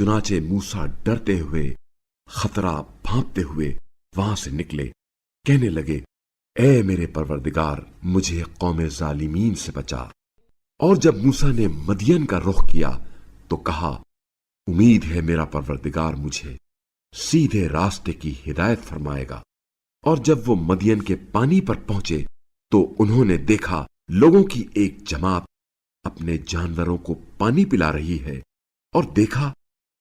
चुनाचे मूसा डरते हुए, खतरा भांपते हुए वहां से निकले। कहने लगे, ए मेरे परवरदिगार, मुझे कौम जालिमीन से बचा। और जब मूसा ने मदियन का रुख किया तो कहा, उम्मीद है मेरा परवरदिगार मुझे सीधे रास्ते की हिदायत फरमाएगा। और जब वो मदियन के पानी पर पहुंचे तो उन्होंने देखा लोगों की एक जमात अपने जानवरों को पानी पिला रही है, और देखा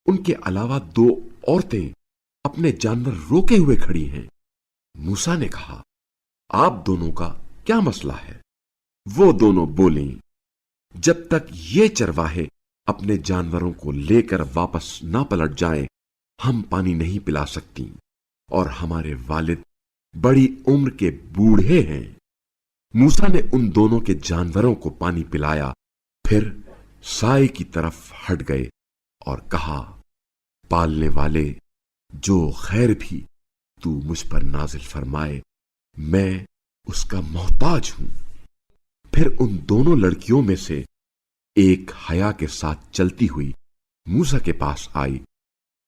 उनके अलावा 2 औरतें अपने जानवर रोके हुए खड़ी हैं। मूसा ने कहा, आप दोनों का क्या मसला है? वो दोनों बोलीं, जब तक ये चरवाहे अपने जानवरों को लेकर वापस ना पलट जाएं, हम पानी नहीं पिला सकती, और हमारे वालिद बड़ी उम्र के बूढ़े हैं। मूसा ने उन दोनों के जानवरों को पानी पिलाया, फिर साए की तरफ हट गए और कहा, पालने वाले, जो खैर भी तू मुझ पर नाजिल फरमाए, मैं उसका मोहताज हूं। फिर उन दोनों लड़कियों में से एक हया के साथ चलती हुई मूसा के पास आई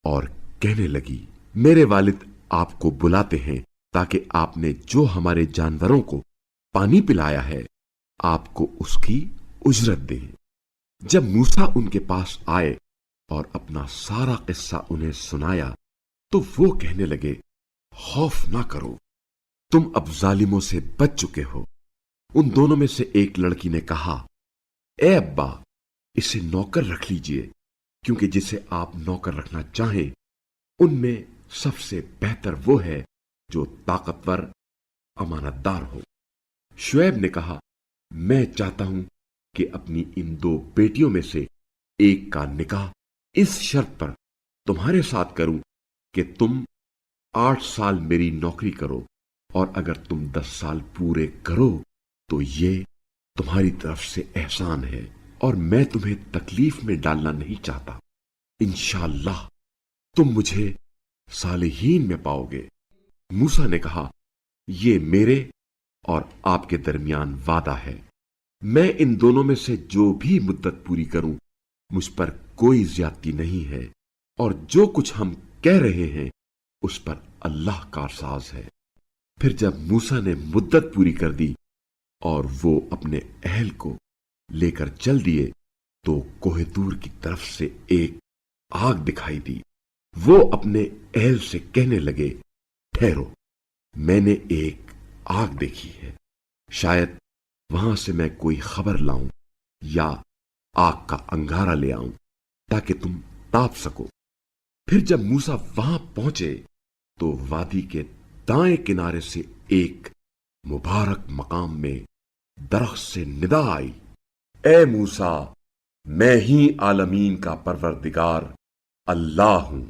और कहने लगी, मेरे वालिद आपको बुलाते हैं ताकि आपने जो हमारे जानवरों को पानी पिलाया है आपको उसकी उजरत दें। जब मूसा उनके पास आए और अपना सारा किस्सा उन्हें सुनाया तो वो कहने लगे, खौफ ना करो, तुम अब जालिमों से बच चुके हो। उन दोनों में से एक लड़की ने कहा, ए अब्बा, इसे नौकर रख लीजिए, क्योंकि जिसे आप नौकर रखना चाहें उनमें सबसे बेहतर वो है जो ताकतवर अमानतदार हो। शुएब ने कहा, मैं चाहता हूं कि अपनी इन 2 बेटियों में से एक का निकाह इस शर्त पर तुम्हारे साथ करूं कि तुम 8 साल मेरी नौकरी करो, और अगर तुम 10 साल पूरे करो तो ये तुम्हारी तरफ से एहसान है, और मैं तुम्हें तकलीफ में डालना नहीं चाहता। इंशाअल्लाह तुम मुझे सालिहीन में पाओगे। मूसा ने कहा, ये मेरे और आपके दरमियान वादा है, मैं इन दोनों में से जो भी मुद्दत पूरी करूं मुझ पर कोई ज्यादती नहीं है, और जो कुछ हम कह रहे हैं उस पर अल्लाह कारसाज है। फिर जब मूसा ने मुद्दत पूरी कर दी और वो अपने अहल को लेकर चल दिए तो कोहे तूर की तरफ से एक आग दिखाई दी। वो अपने अहल से कहने लगे, ठहरो, मैंने एक आग देखी है, शायद वहां से मैं कोई खबर लाऊं या आग का अंगारा ले आऊं ताकि तुम ताप सको। फिर जब मूसा वहां पहुंचे तो वादी के दाएं किनारे से एक मुबारक मकाम में दरख्त से निदा आई, ए मूसा, मैं ही आलमीन का परवरदिगार अल्लाह हूं।